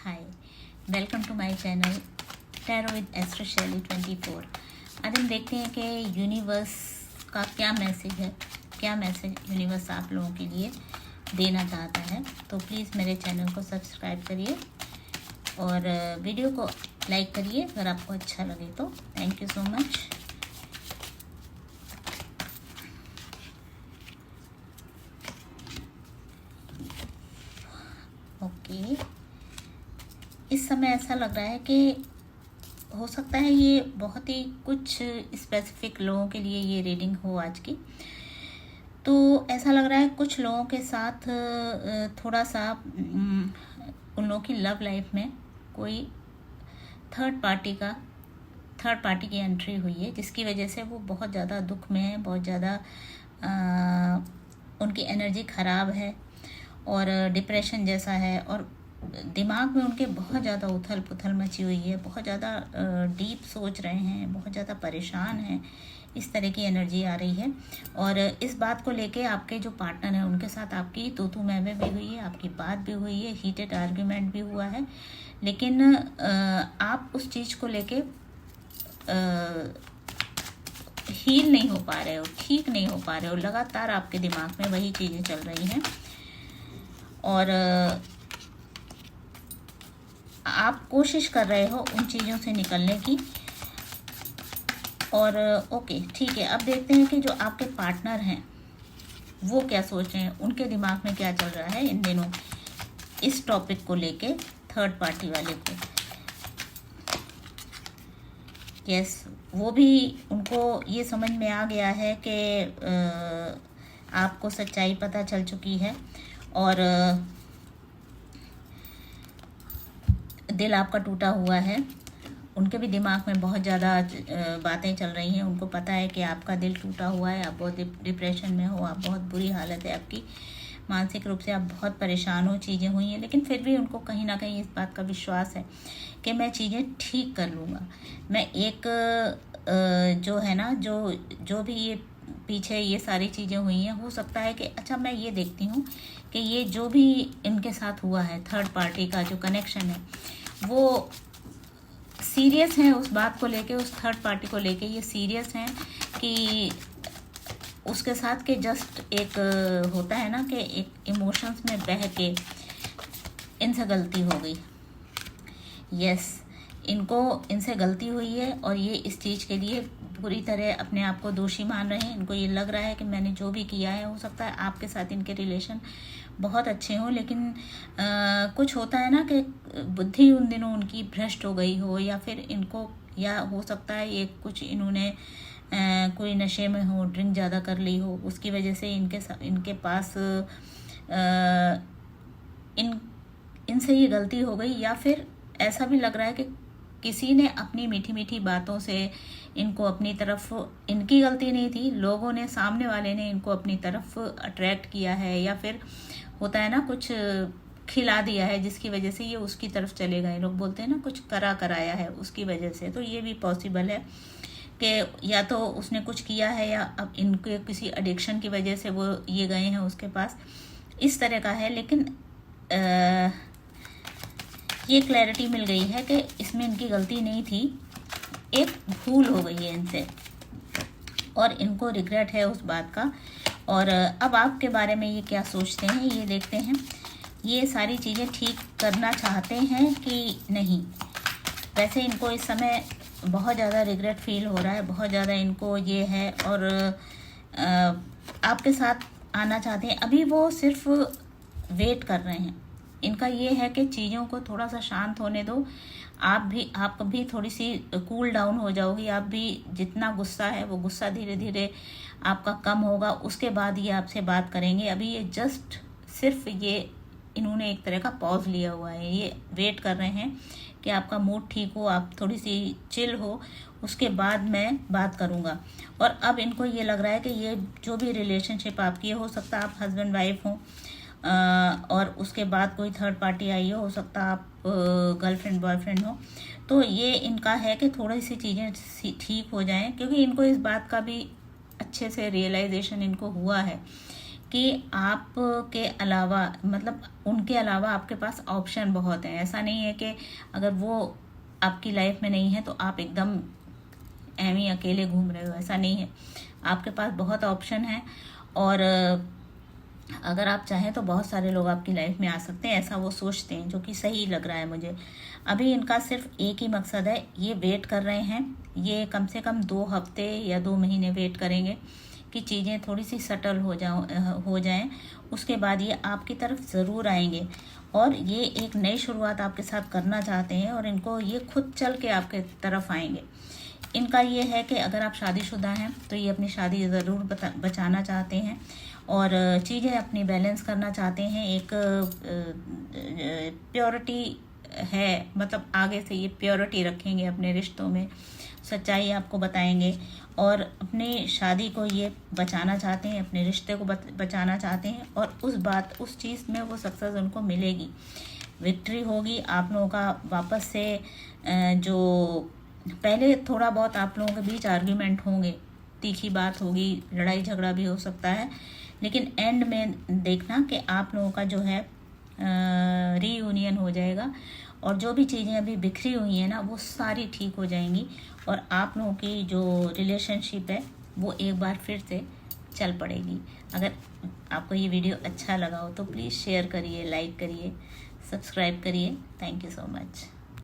Hi, welcome to my channel tarot with astro Shaili 24। आज हम देखते हैं कि यूनिवर्स का क्या मैसेज है, क्या मैसेज यूनिवर्स आप लोगों के लिए देना चाहता है। तो प्लीज़ मेरे चैनल को सब्सक्राइब करिए और वीडियो को लाइक करिए अगर आपको अच्छा लगे तो। Thank you so much. Okay, इस समय ऐसा लग रहा है कि हो सकता है ये बहुत ही कुछ स्पेसिफिक लोगों के लिए ये रीडिंग हो आज की। तो ऐसा लग रहा है कुछ लोगों के साथ थोड़ा सा उन लोगों की लव लाइफ में कोई थर्ड पार्टी की एंट्री हुई है, जिसकी वजह से वो बहुत ज़्यादा दुख में है, बहुत ज़्यादा उनकी एनर्जी ख़राब है और डिप्रेशन जैसा है और दिमाग में उनके बहुत ज़्यादा उथल पुथल मची हुई है, बहुत ज़्यादा डीप सोच रहे हैं, बहुत ज़्यादा परेशान हैं। इस तरह की एनर्जी आ रही है और इस बात को लेके आपके जो पार्टनर हैं उनके साथ आपकी तू मैं में भी हुई है, आपकी बात भी हुई है, हीटेड आर्ग्यूमेंट भी हुआ है, लेकिन आप उस चीज़ को लेके हील नहीं हो पा रहे हो, ठीक नहीं हो पा रहे हो। लगातार आपके दिमाग में वही चीज़ें चल रही हैं और आप कोशिश कर रहे हो उन चीज़ों से निकलने की। और ओके ठीक है, अब देखते हैं कि जो आपके पार्टनर हैं वो क्या सोच रहे हैं, उनके दिमाग में क्या चल रहा है इन दिनों इस टॉपिक को लेके, थर्ड पार्टी वाले को। यस, वो भी उनको ये समझ में आ गया है कि आपको सच्चाई पता चल चुकी है और दिल आपका टूटा हुआ है। उनके भी दिमाग में बहुत ज़्यादा बातें चल रही हैं। उनको पता है कि आपका दिल टूटा हुआ है, आप बहुत डिप्रेशन में हो, आप बहुत बुरी हालत है आपकी, मानसिक रूप से आप बहुत परेशान हो, चीज़ें हुई हैं, लेकिन फिर भी उनको कहीं ना कहीं इस बात का विश्वास है कि मैं चीज़ें ठीक कर लूँगा। मैं एक जो है ना, जो भी ये पीछे ये सारी चीज़ें हुई हैं, हो सकता है कि अच्छा मैं ये देखती हूँ कि ये जो भी इनके साथ हुआ है, थर्ड पार्टी का जो कनेक्शन है, वो सीरियस हैं उस बात को लेके, उस थर्ड पार्टी को लेके ये सीरियस हैं कि उसके साथ के जस्ट एक होता है ना कि एक इमोशंस में बह के इनसे गलती हो गई। यस, इनको इनसे गलती हुई है और ये इस चीज़ के लिए पूरी तरह अपने आप को दोषी मान रहे हैं। इनको ये लग रहा है कि मैंने जो भी किया है, हो सकता है आपके साथ इनके रिलेशन बहुत अच्छे हों, लेकिन कुछ होता है ना कि बुद्धि उन दिनों उनकी भ्रष्ट हो गई हो, या फिर इनको, या हो सकता है ये कुछ इन्होंने कोई नशे में हो, ड्रिंक ज़्यादा कर ली हो, उसकी वजह से इनके पास इनसे ये गलती हो गई। या फिर ऐसा भी लग रहा है कि किसी ने अपनी मीठी मीठी बातों से इनको अपनी तरफ, इनकी गलती नहीं थी, लोगों ने, सामने वाले ने इनको अपनी तरफ अट्रैक्ट किया है, या फिर होता है ना कुछ खिला दिया है जिसकी वजह से ये उसकी तरफ चले गए। लोग बोलते हैं ना कुछ कराया है उसकी वजह से। तो ये भी पॉसिबल है कि या तो उसने कुछ किया है, या अब इनके किसी एडिक्शन की वजह से वो ये गए हैं उसके पास, इस तरह का है। लेकिन ये क्लैरिटी मिल गई है कि इसमें इनकी गलती नहीं थी, एक भूल हो गई है इनसे और इनको रिग्रेट है उस बात का। और अब आपके बारे में ये क्या सोचते हैं ये देखते हैं। ये सारी चीज़ें ठीक करना चाहते हैं कि नहीं। वैसे इनको इस समय बहुत ज़्यादा रिग्रेट फील हो रहा है, बहुत ज़्यादा इनको ये है, और आपके साथ आना चाहते हैं। अभी वो सिर्फ वेट कर रहे हैं। इनका ये है कि चीज़ों को थोड़ा सा शांत होने दो, आप भी थोड़ी सी कूल डाउन हो जाओगी। आप भी जितना गुस्सा है वो गुस्सा धीरे धीरे आपका कम होगा, उसके बाद ये आपसे बात करेंगे। अभी ये जस्ट सिर्फ ये इन्होंने एक तरह का पॉज लिया हुआ है, ये वेट कर रहे हैं कि आपका मूड ठीक हो, आप थोड़ी सी चिल हो, उसके बाद मैं बात करूँगा। और अब इनको ये लग रहा है कि ये जो भी रिलेशनशिप आपकी है, हो सकता है आप हस्बैंड वाइफ हो और उसके बाद कोई थर्ड पार्टी आई हो सकता है आप गर्लफ्रेंड बॉयफ्रेंड हो। तो ये इनका है कि थोड़ी सी चीज़ें ठीक हो जाएं, क्योंकि इनको इस बात का भी अच्छे से रियलाइजेशन इनको हुआ है कि आपके अलावा मतलब उनके अलावा आपके पास ऑप्शन बहुत हैं। ऐसा नहीं है कि अगर वो आपकी लाइफ में नहीं है तो आप एकदम एवं ही अकेले घूम रहे हो, ऐसा नहीं है। आपके पास बहुत ऑप्शन है और अगर आप चाहें तो बहुत सारे लोग आपकी लाइफ में आ सकते हैं, ऐसा वो सोचते हैं, जो कि सही लग रहा है मुझे। अभी इनका सिर्फ एक ही मकसद है, ये वेट कर रहे हैं, ये कम से कम 2 हफ्ते या 2 महीने वेट करेंगे कि चीज़ें थोड़ी सी सटल हो जाएं। उसके बाद ये आपकी तरफ ज़रूर आएंगे और ये एक नई शुरुआत आपके साथ करना चाहते हैं और इनको ये खुद चल के आपके तरफ आएंगे। इनका ये है कि अगर आप शादीशुदा हैं तो ये अपनी शादी ज़रूर बचाना चाहते हैं और चीज़ें अपनी बैलेंस करना चाहते हैं। एक प्योरिटी है, मतलब आगे से ये प्योरिटी रखेंगे अपने रिश्तों में, सच्चाई आपको बताएंगे और अपनी शादी को ये बचाना चाहते हैं, अपने रिश्ते को बचाना चाहते हैं और उस चीज़ में वो सक्सेस उनको मिलेगी, विक्ट्री होगी। आप लोगों का वापस से जो पहले थोड़ा बहुत आप लोगों के बीच आर्ग्यूमेंट होंगे, तीखी बात होगी, लड़ाई झगड़ा भी हो सकता है, लेकिन एंड में देखना कि आप लोगों का जो है रीयूनियन हो जाएगा और जो भी चीज़ें अभी बिखरी हुई हैं ना वो सारी ठीक हो जाएंगी और आप लोगों की जो रिलेशनशिप है वो एक बार फिर से चल पड़ेगी। अगर आपको ये वीडियो अच्छा लगा हो तो प्लीज़ शेयर करिए, लाइक करिए, सब्सक्राइब करिए। Thank you so much.